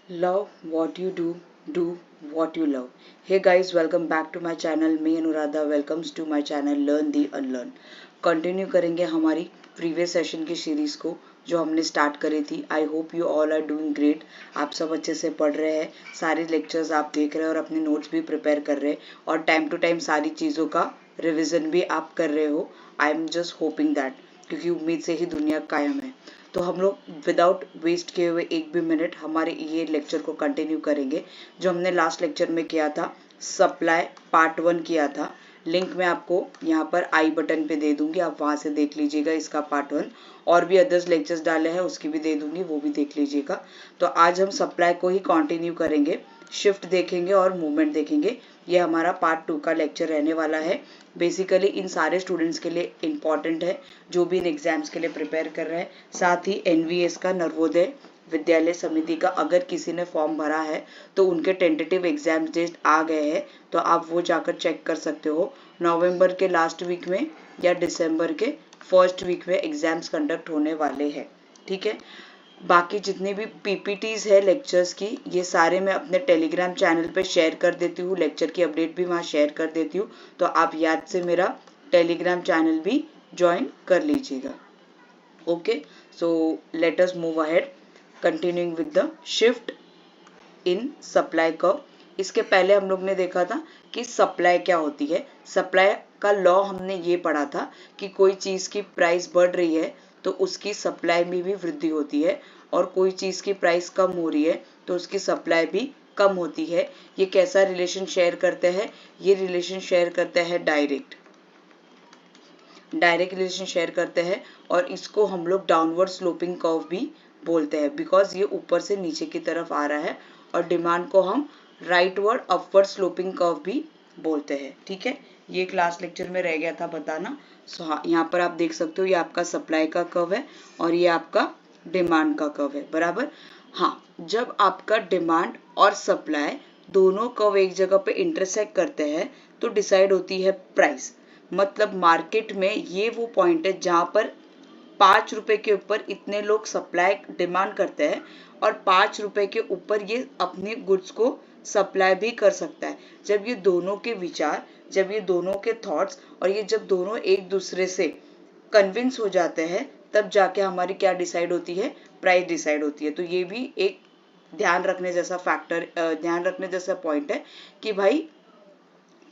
Love what you do what you love. Hey guys, welcome back to my channel. Me Anuradha welcomes to my channel Learn the Unlearn. Continue करेंगे हमारी previous session की series को जो हमने start करी थी. I hope you all are doing great. आप सब अच्छे से पढ़ रहे हैं, सारे लेक्चर्स आप देख रहे हैं और अपने नोट्स भी प्रिपेयर कर रहे हैं और टाइम टू टाइम सारी चीज़ों का रिविजन भी आप कर रहे हो. I am just hoping that, क्योंकि उम्मीद से ही दुनिया कायम है. तो हम लोग विदाउट वेस्ट किए हुए एक भी मिनट हमारे ये लेक्चर को कंटिन्यू करेंगे जो हमने लास्ट लेक्चर में किया था. सप्लाई पार्ट 1 किया था. लिंक मैं आपको यहाँ पर आई बटन पे दे दूंगी, आप वहाँ से देख लीजिएगा इसका पार्ट 1. और भी अदर्स लेक्चर्स डाले हैं उसकी भी दे दूंगी, वो भी देख लीजिएगा. तो आज हम सप्लाई को ही कंटिन्यू करेंगे, शिफ्ट देखेंगे और मूवमेंट देखेंगे. ये हमारा पार्ट 2 का लेक्चर रहने वाला है. बेसिकली इन सारे स्टूडेंट्स के लिए इम्पॉर्टेंट है जो भी इन एग्जाम्स के लिए प्रिपेयर कर रहे हैं. साथ ही एनवीएस का, नवोदय विद्यालय समिति का, अगर किसी ने फॉर्म भरा है तो उनके टेंटेटिव एग्जाम डेट आ गए हैं, तो आप वो जाकर चेक कर सकते हो. नवंबर के लास्ट वीक में या दिसंबर के फर्स्ट वीक में एग्जाम्स कंडक्ट होने वाले हैं. ठीक है. बाकी जितनी भी पीपीटीज है लेक्चर्स की, ये सारे मैं अपने टेलीग्राम चैनल पे शेयर कर देती हूँ. लेक्चर की अपडेट भी वहाँ शेयर कर देती हूँ, तो आप याद से मेरा टेलीग्राम चैनल भी ज्वाइन कर लीजिएगा. Okay, so let us move ahead continuing with the shift in supply curve. इसके पहले हम लोग ने देखा था कि सप्लाई क्या होती है. सप्लाई का लॉ हमने ये पढ़ा था कि कोई चीज़ की प्राइस बढ़ रही है तो उसकी सप्लाई में भी वृद्धि होती है, और कोई चीज़ की प्राइस कम हो रही है तो उसकी सप्लाई भी कम होती है. ये कैसा रिलेशन शेयर करते हैं? ये रिलेशन शेयर करते हैं डायरेक्ट रिलेशन शेयर करते हैं, और इसको हम लोग डाउनवर्ड स्लोपिंग कर्व भी बोलते हैं, बिकॉज ये ऊपर से नीचे की तरफ आ रहा है. और डिमांड को हम राइटवर्ड अपवर्ड स्लोपिंग कर्व भी बोलते हैं. ठीक है, ये क्लास लेक्चर में रह गया था बताना. सो हाँ, यहाँ पर आप देख सकते हो ये आपका सप्लाई का कर्व है और ये आपका डिमांड का कर्व है. बराबर. हाँ, जब आपका डिमांड और सप्लाई दोनों कर्व एक जगह पे इंटरसेक्ट करते हैं तो डिसाइड होती है प्राइस. मतलब मार्केट में ये वो पॉइंट है जहां पर 5 रुपए के ऊपर इतने लोग सप्लाई डिमांड करते हैं और 5 रुपए के ऊपर ये अपने गुड्स को सप्लाई भी कर सकता है. जब ये दोनों के विचार, जब ये दोनों के थॉट्स और ये जब दोनों एक दूसरे से कन्विंस हो जाते हैं, तब जाके हमारी क्या डिसाइड होती है? प्राइस डिसाइड होती है. तो ये भी एक ध्यान रखने जैसा फैक्टर, ध्यान रखने जैसा पॉइंट है कि भाई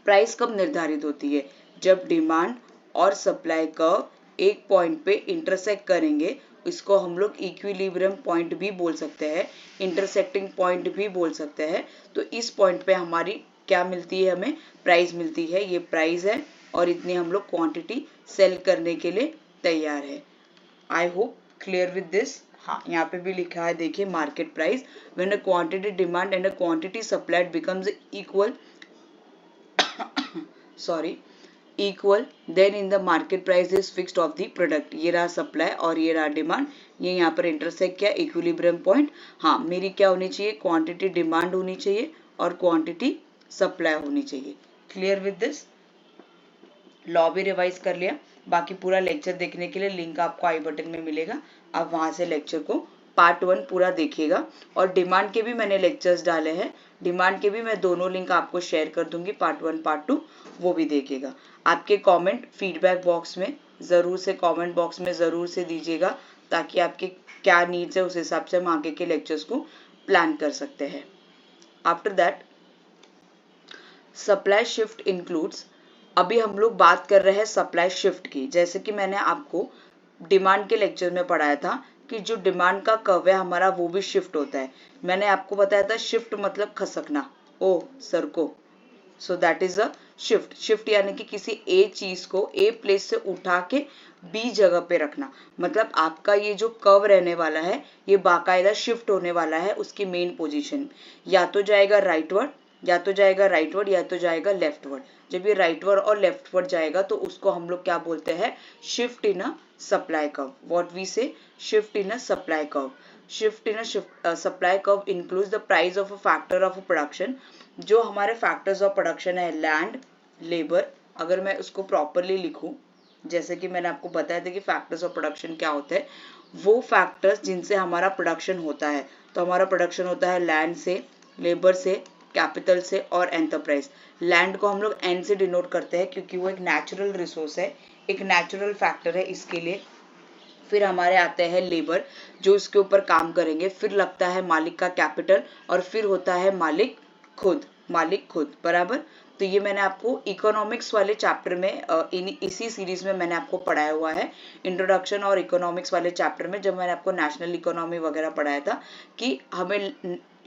प्राइस कब निर्धारित होती है? जब डिमांड और सप्लाई कर्व एक पॉइंट पे इंटरसेक्ट करेंगे. इसको हम लोग इक्विलिब्रियम पॉइंट भी बोल सकते हैं, इंटरसेक्टिंग पॉइंट भी बोल सकते हैं. तो इस पॉइंट पे हमारी क्या मिलती है? हमें प्राइस मिलती है. ये प्राइस है और इतनी हम लोग क्वांटिटी सेल करने के लिए तैयार है. I hope clear with this. हाँ, यहाँ पे भी लिखा है देखिए, market price when a quantity demand and a quantity supplied becomes equal equal, then in the market price is fixed of the product. ये रहा सप्लाई और ये रहा डिमांड, ये यहाँ पर इंटरसेक्ट किया, इक्विलिब्रियम पॉइंट. हाँ, मेरी क्या होनी चाहिए? क्वांटिटी डिमांड होनी चाहिए और क्वांटिटी सप्लाई होनी चाहिए. Clear with this. लॉ भी रिवाइज कर लिया. बाकी पूरा लेक्चर देखने के लिए लिंक आपको आई बटन में मिलेगा, आप वहां से लेक्चर को पार्ट 1 पूरा देखिएगा. और डिमांड के भी मैंने लेक्चर्स डाले हैं, डिमांड के भी मैं दोनों लिंक आपको शेयर कर दूंगी, पार्ट 1 पार्ट 2, वो भी देखिएगा. आपके कमेंट फीडबैक बॉक्स में ज़रूर से, कमेंट बॉक्स में ज़रूर से दीजिएगा, ताकि आपके क्या नीड्स है उस हिसाब से हम आगे के लेक्चर्स को प्लान कर सकते हैं. After that, supply shift includes. अभी हम लोग बात कर रहे हैं सप्लाई शिफ्ट की. जैसे कि मैंने आपको डिमांड के लेक्चर में पढ़ाया था कि जो डिमांड का कर्व है हमारा वो भी शिफ्ट होता है. मैंने आपको बताया था शिफ्ट मतलब खसकना, ओ सर को. So that is a shift. Shift यानी कि किसी ए चीज को ए प्लेस से उठा के बी जगह पे रखना. मतलब आपका ये जो कर्व रहने वाला है ये बाकायदा शिफ्ट होने वाला है उसकी मेन पोजीशन. या तो जाएगा राइटवर्ड, या तो जाएगा राइटवर्ड, या तो जाएगा लेफ्टवर्ड. जब ये राइटवर्ड और लेफ्टवर्ड जाएगा तो उसको हम लोग क्या बोलते हैं? Shift in a supply curve. What we say? Shift in a supply curve. Shift in a supply curve includes the price of a factor of production. जो हमारे फैक्टर्स ऑफ प्रोडक्शन है, लैंड, लेबर. अगर मैं उसको properly लिखूं, जैसे कि मैंने आपको बताया था कि फैक्टर्स ऑफ प्रोडक्शन क्या होते हैं, वो फैक्टर्स जिनसे हमारा प्रोडक्शन होता है। तो हमारा प्रोडक्शन होता है लैंड से, लेबर से, कैपिटल से और एंटरप्राइज। लैंड को हम लोग एन से डिनोट करते हैं क्योंकि वो एक नेचुरल रिसोर्स है, एक नेचुरल फैक्टर है इसके लिए। फिर हमारे आते हैं लेबर जो इसके ऊपर काम करेंगे, फिर लगता है मालिक का कैपिटल और फिर होता है मालिक खुद बराबर। तो ये मैंने आपको इकोनॉमिक्स वाले चैप्टर में इसी सीरीज में मैंने आपको पढ़ाया हुआ है, इंट्रोडक्शन और इकोनॉमिक्स वाले चैप्टर में, जब मैंने आपको नेशनल इकोनॉमी वगैरह पढ़ाया था कि हमें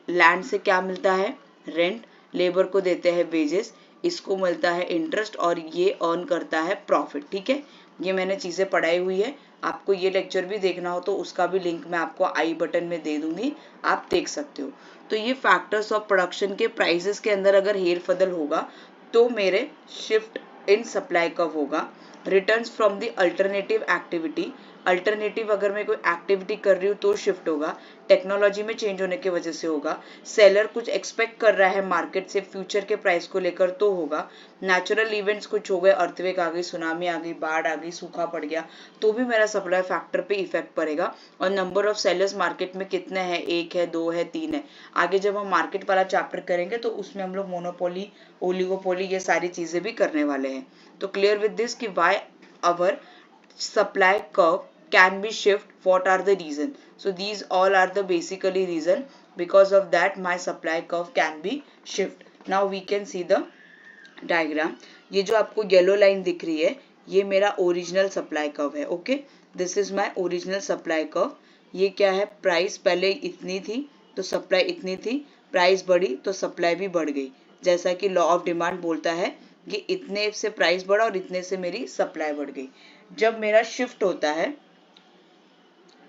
लैंड से क्या मिलता है, रेंट, लेबर को देते हैं वेजेस, इसको मिलता है इंटरेस्ट और ये अर्न करता है प्रॉफिट। ठीक है, ये मैंने चीजें पढ़ाई हुई है। आपको ये लेक्चर भी देखना हो तो उसका भी लिंक मैं आपको आई बटन में दे दूंगी, आप देख सकते हो। तो ये फैक्टर्स ऑफ प्रोडक्शन के प्राइसेस के अंदर अगर हेर फदल होगा तो मेरे शिफ्ट इन सप्लाई कब होगा। Returns from the alternative activity, alternative अगर मैं कोई एक्टिविटी कर रही हूँ तो शिफ्ट होगा, टेक्नोलॉजी में चेंज होने की वजह से होगा, सेलर कुछ एक्सपेक्ट कर रहा है मार्केट से फ्यूचर के प्राइस को लेकर तो होगा, नेचुरल इवेंट्स कुछ हो गए, अर्थक्वेक आ गई, सुनामी आ गई, बाढ़ आ गई, सूखा पड़ गया, तो भी मेरा सप्लाई फैक्टर पे इफेक्ट पड़ेगा। और नंबर ऑफ सेलर्स मार्केट में कितने हैं, 1 है, 2 है, 3 है। आगे जब हम मार्केट वाला चैप्टर करेंगे तो उसमें हम लोग मोनोपोली, ओलिगोपोली, ये सारी चीजें भी करने वाले हैं। तो क्लियर विद दिस कि why our supply curve can be shift, what are the reason, so these all are the basically reason because of that my supply curve can be shift. Now we can see the diagram. ये जो आपको yellow line दिख रही है ये मेरा original supply curve है। Okay, this is my original supply curve. ये क्या है, प्राइस पहले इतनी थी तो सप्लाई इतनी थी, प्राइस बढ़ी तो सप्लाई भी बढ़ गई, जैसा कि लॉ ऑफ डिमांड बोलता है कि इतने से प्राइस बढ़ा और इतने से मेरी सप्लाई बढ़ गई। जब मेरा शिफ्ट होता है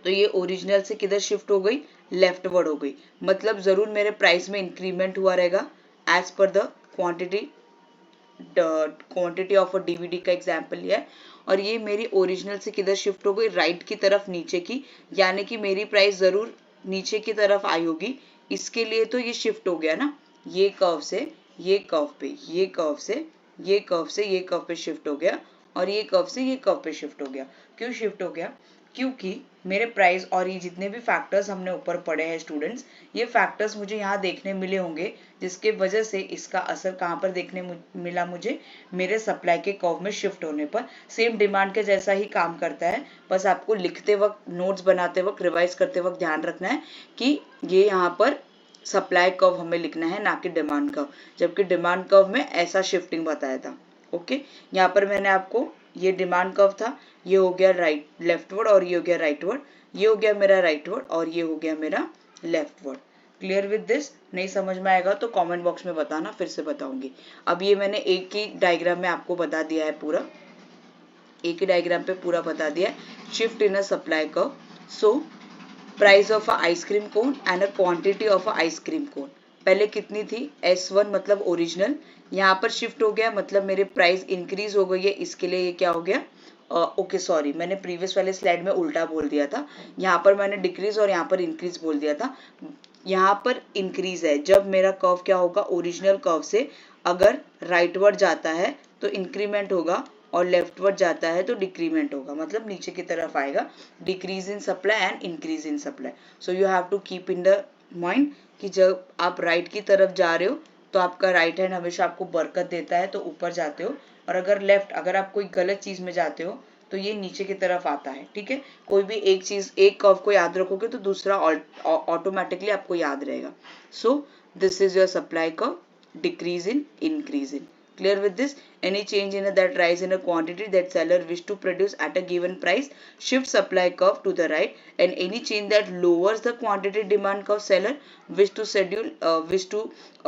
तो ये ओरिजिनल से किधर शिफ्ट हो गई, लेफ्टवर्ड हो गई, मतलब जरूर मेरे प्राइस में इंक्रीमेंट हुआ रहेगा एज पर the quantity of a DVD का एग्जांपल लिया है। और ये मेरी ओरिजिनल से किधर शिफ्ट हो गई, राइट की तरफ, नीचे की, यानी कि मेरी प्राइस जरूर नीचे की तरफ आई होगी, इसके लिए तो ये शिफ्ट हो गया ना, ये कर्व से ये कर्व पे, ये कर्व से ये कर्व से ये कर्व पे शिफ्ट हो गया और ये कर्व से ये कर्व पे शिफ्ट हो गया। क्यों शिफ्ट हो गया, क्योंकि मेरे प्राइस और ये जितने भी फैक्टर्स हमने ऊपर पढ़े हैं स्टूडेंट्स, ये फैक्टर्स मुझे यहाँ देखने मिले होंगे, जिसके वजह से इसका असर कहाँ पर देखने मिला मुझे, मेरे सप्लाई के कर्व में शिफ्ट होने पर। सेम डिमांड के जैसा ही काम करता है, बस आपको लिखते वक्त, नोट्स बनाते वक्त, रिवाइज करते वक्त ध्यान रखना है कि ये यहाँ पर सप्लाई कर्व हमें लिखना है, ना कि डिमांड कर्व, जबकि डिमांड कर्व में ऐसा शिफ्टिंग बताया था। ओके, यहाँ पर मैंने आपको, ये डिमांड कर्व था, ये हो गया राइट लेफ्टवर्ड और ये हो गया राइटवर्ड, ये हो गया मेरा राइटवर्ड और ये हो गया मेरा लेफ्टवर्ड। क्लियर विद दिस, नहीं समझ में आएगा तो कमेंट बॉक्स में बताना, फिर से बताऊंगी। अब ये मैंने एक ही डायग्राम में आपको बता दिया है, पूरा एक ही डायग्राम पे पूरा बता दिया है, shift in a supply curve. So price of a ice cream cone and a quantity of a ice cream cone, पहले कितनी थी, S1 मतलब ओरिजिनल, यहाँ पर शिफ्ट हो गया मतलब मेरे प्राइस इंक्रीज हो गई है, इसके लिए ये क्या हो गया, ओके सॉरी, मैंने प्रीवियस वाले स्लाइड में उल्टा बोल दिया था, यहाँ पर मैंने डिक्रीज और यहाँ पर इंक्रीज बोल दिया था। यहाँ पर इंक्रीज है, जब मेरा कर्व क्या होगा, ओरिजिनल कर्व से अगर राइटवर्ड जाता है तो इंक्रीमेंट होगा और लेफ्टवर्ड जाता है तो डिक्रीमेंट होगा, मतलब नीचे की तरफ आएगा, decrease in supply and increase in supply. So you have to keep in the mind कि जब आप राइट की तरफ जा रहे हो तो आपका राइट हैंड हमेशा आपको बरकत देता है, तो ऊपर जाते हो, और अगर लेफ्ट, अगर आप कोई गलत चीज में जाते हो तो ये नीचे की तरफ आता है। ठीक है, कोई भी एक चीज, एक कर्व को याद रखोगे तो दूसरा ऑटोमेटिकली आपको याद रहेगा। So this is your supply curve, decrease in, increase in. Clear with this? Any change in that rise in a quantity that seller wish to produce at a given price shift supply curve to the right, and any change that lowers the quantity demand curve seller wish to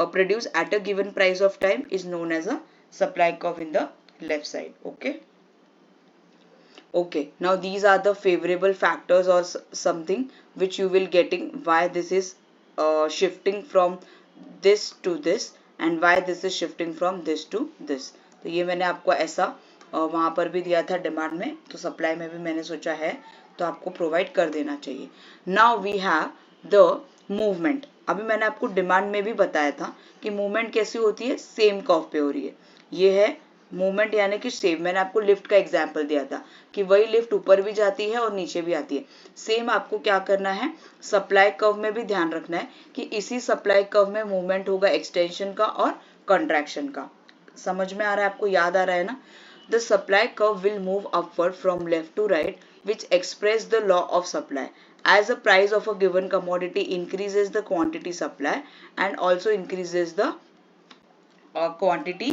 produce at a given price of time is known as a supply curve in the left side. Okay. Okay, now these are the favorable factors or something which you will getting why this is shifting from this to this and why this is shifting from this to this. तो ये मैंने आपको ऐसा वहाँ पर भी दिया था डिमांड में, तो सप्लाई में भी मैंने सोचा है तो आपको प्रोवाइड कर देना चाहिए। Now we have the movement. अभी मैंने आपको डिमांड में भी बताया था कि मूवमेंट कैसी होती है, सेम कर्व पे हो रही है। ये है मूवमेंट यानी कि शेप, मैंने आपको लिफ्ट का एग्जाम्पल दिया था कि वही लिफ्ट ऊपर भी जाती है और नीचे भी आती है। सेम आपको क्या करना है, सप्लाई कर्व में भी ध्यान रखना है कि इसी सप्लाई कर्व में मूवमेंट होगा एक्सटेंशन का और कंट्रैक्शन का। समझ में आ रहा है आपको, याद आ रहा है ना। The supply curve will move upward from left to right which express the law of supply. As the price of a given commodity increases, the quantity supply and also increases the quantity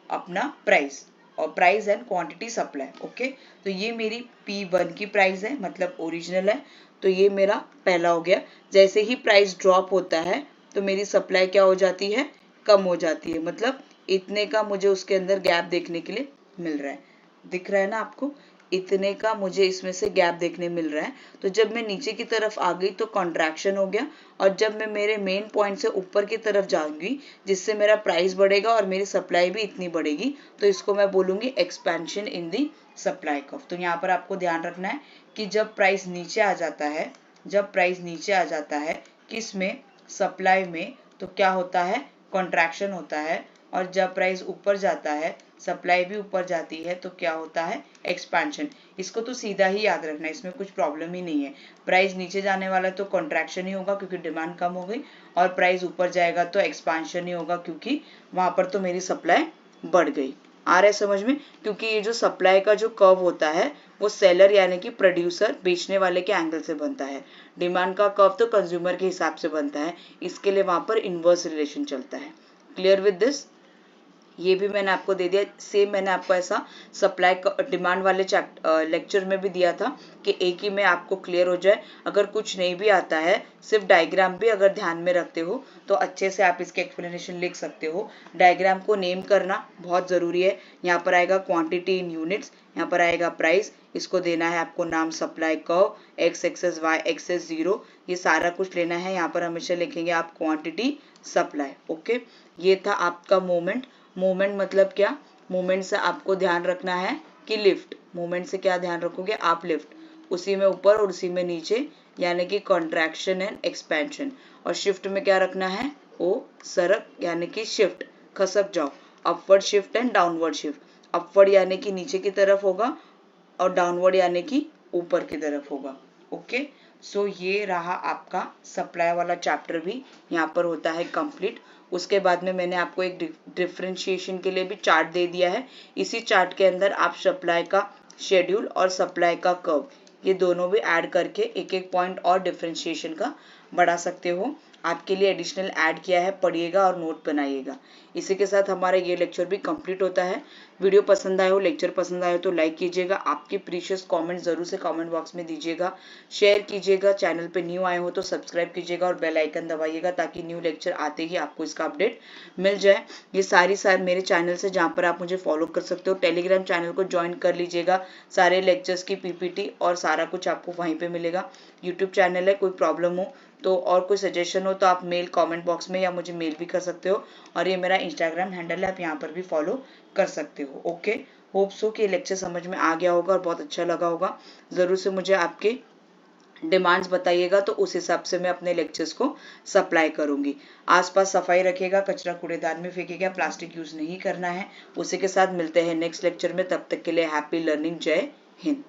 अपना price, और price and quantity supply. Okay, तो ये मेरी P1 की price है, मतलब original है, तो ये मेरा पहला हो गया। जैसे ही प्राइस ड्रॉप होता है तो मेरी सप्लाई क्या हो जाती है, कम हो जाती है, मतलब इतने का मुझे उसके अंदर गैप देखने के लिए मिल रहा है। दिख रहा है ना आपको, इतने का मुझे इसमें से गैप देखने मिल रहा है। तो जब मैं नीचे की तरफ आ गई तो कॉन्ट्रैक्शन हो गया, और जब मैं मेरे मेन पॉइंट से ऊपर की तरफ जाऊंगी जिससे मेरा प्राइस बढ़ेगा और मेरी सप्लाई भी इतनी बढ़ेगी, तो इसको मैं बोलूंगी expansion in the supply curve. तो यहाँ पर आपको ध्यान रखना है कि जब प्राइस नीचे आ जाता है, जब प्राइस नीचे आ जाता है किस में, सप्लाई में, तो क्या होता है, कॉन्ट्रैक्शन होता है, और जब प्राइस ऊपर जाता है, सप्लाई भी ऊपर जाती है, तो क्या होता है, एक्सपेंशन। इसको तो सीधा ही याद रखना है, इसमें कुछ प्रॉब्लम ही नहीं है। प्राइस नीचे जाने वाला तो कॉन्ट्रैक्शन ही होगा क्योंकि डिमांड कम हो गई, और प्राइस ऊपर जाएगा तो एक्सपेंशन ही होगा क्योंकि वहां पर तो मेरी सप्लाई बढ़ गई। आ रहा है समझ में, क्योंकि ये जो सप्लाई का जो कर्व होता है वो सेलर यानी कि प्रोड्यूसर, बेचने वाले के एंगल से बनता है। डिमांड का कर्व तो कंज्यूमर के हिसाब से बनता है, इसके लिए वहां पर इनवर्स रिलेशन चलता है। क्लियर विद दिस, ये भी मैंने आपको दे दिया। सेम मैंने आपको ऐसा सप्लाई डिमांड वाले लेक्चर में भी दिया था कि एक ही में आपको क्लियर हो जाए। अगर कुछ नहीं भी आता है, सिर्फ डायग्राम भी अगर ध्यान में रखते हो तो अच्छे से आप इसके एक्सप्लेनेशन लिख सकते हो। डायग्राम को नेम करना बहुत ज़रूरी है। यहाँ पर आएगा क्वांटिटी इन यूनिट्स, यहाँ पर आएगा प्राइस, इसको देना है आपको नाम supply curve, X axis Y axis zero, ये सारा कुछ लेना है। यहाँ पर हमेशा लिखेंगे आप क्वांटिटी सप्लाई। ओके, ये था आपका मोमेंट। मोमेंट मतलब क्या, मोमेंट से आपको ध्यान रखना है कि लिफ्ट, मोमेंट से क्या ध्यान रखोगे आप, लिफ्ट, उसी में ऊपर और उसी में नीचे, यानी कि कॉन्ट्रैक्शन एंड एक्सपेंशन। और शिफ्ट में क्या रखना है, ओ सरक यानी कि शिफ्ट, खसक जाओ, upward shift and downward shift. Upward यानी कि नीचे की तरफ होगा और डाउनवर्ड यानी कि ऊपर की तरफ होगा। ओके, सो ये रहा आपका सप्लाई वाला चैप्टर भी यहाँ पर होता है कंप्लीट। उसके बाद में मैंने आपको एक डिफरेंशिएशन के लिए भी चार्ट दे दिया है। इसी चार्ट के अंदर आप सप्लाई का शेड्यूल और सप्लाई का कर्व, ये दोनों भी ऐड करके एक एक पॉइंट और डिफरेंशिएशन का बढ़ा सकते हो। आपके लिए एडिशनल ऐड किया है, पढ़िएगा और नोट बनाइएगा। इसी के साथ हमारा ये लेक्चर भी कंप्लीट होता है। वीडियो पसंद आए हो, लेक्चर पसंद आए हो तो लाइक कीजिएगा। आपके प्रीशियस कमेंट जरूर से कमेंट बॉक्स में दीजिएगा, शेयर कीजिएगा। चैनल पे न्यू आए हो तो सब्सक्राइब कीजिएगा और बेल आइकन दबाइएगा ताकि न्यू लेक्चर आते ही आपको इसका अपडेट मिल जाए। ये सारी मेरे चैनल से जहाँ पर आप मुझे फॉलो कर सकते हो। टेलीग्राम चैनल को ज्वाइन कर लीजिएगा, सारे लेक्चर्स की पीपीटी और सारा कुछ आपको वहीं पे मिलेगा। यूट्यूब चैनल है, कोई प्रॉब्लम हो तो और कोई सजेशन हो तो आप मेल कमेंट बॉक्स में या मुझे मेल भी कर सकते हो। और ये मेरा इंस्टाग्राम हैंडल है, आप यहाँ पर भी फॉलो कर सकते हो। ओके, होप सो कि लेक्चर समझ में आ गया होगा और बहुत अच्छा लगा होगा। ज़रूर से मुझे आपके डिमांड्स बताइएगा तो उस हिसाब से मैं अपने लेक्चर्स को सप्लाई करूंगी। आसपास सफाई रखिएगा, कचरा कूड़ेदान में फेंकिएगा, प्लास्टिक यूज नहीं करना है। उसी के साथ मिलते हैं नेक्स्ट लेक्चर में, तब तक के लिए हैप्पी लर्निंग, जय हिंद।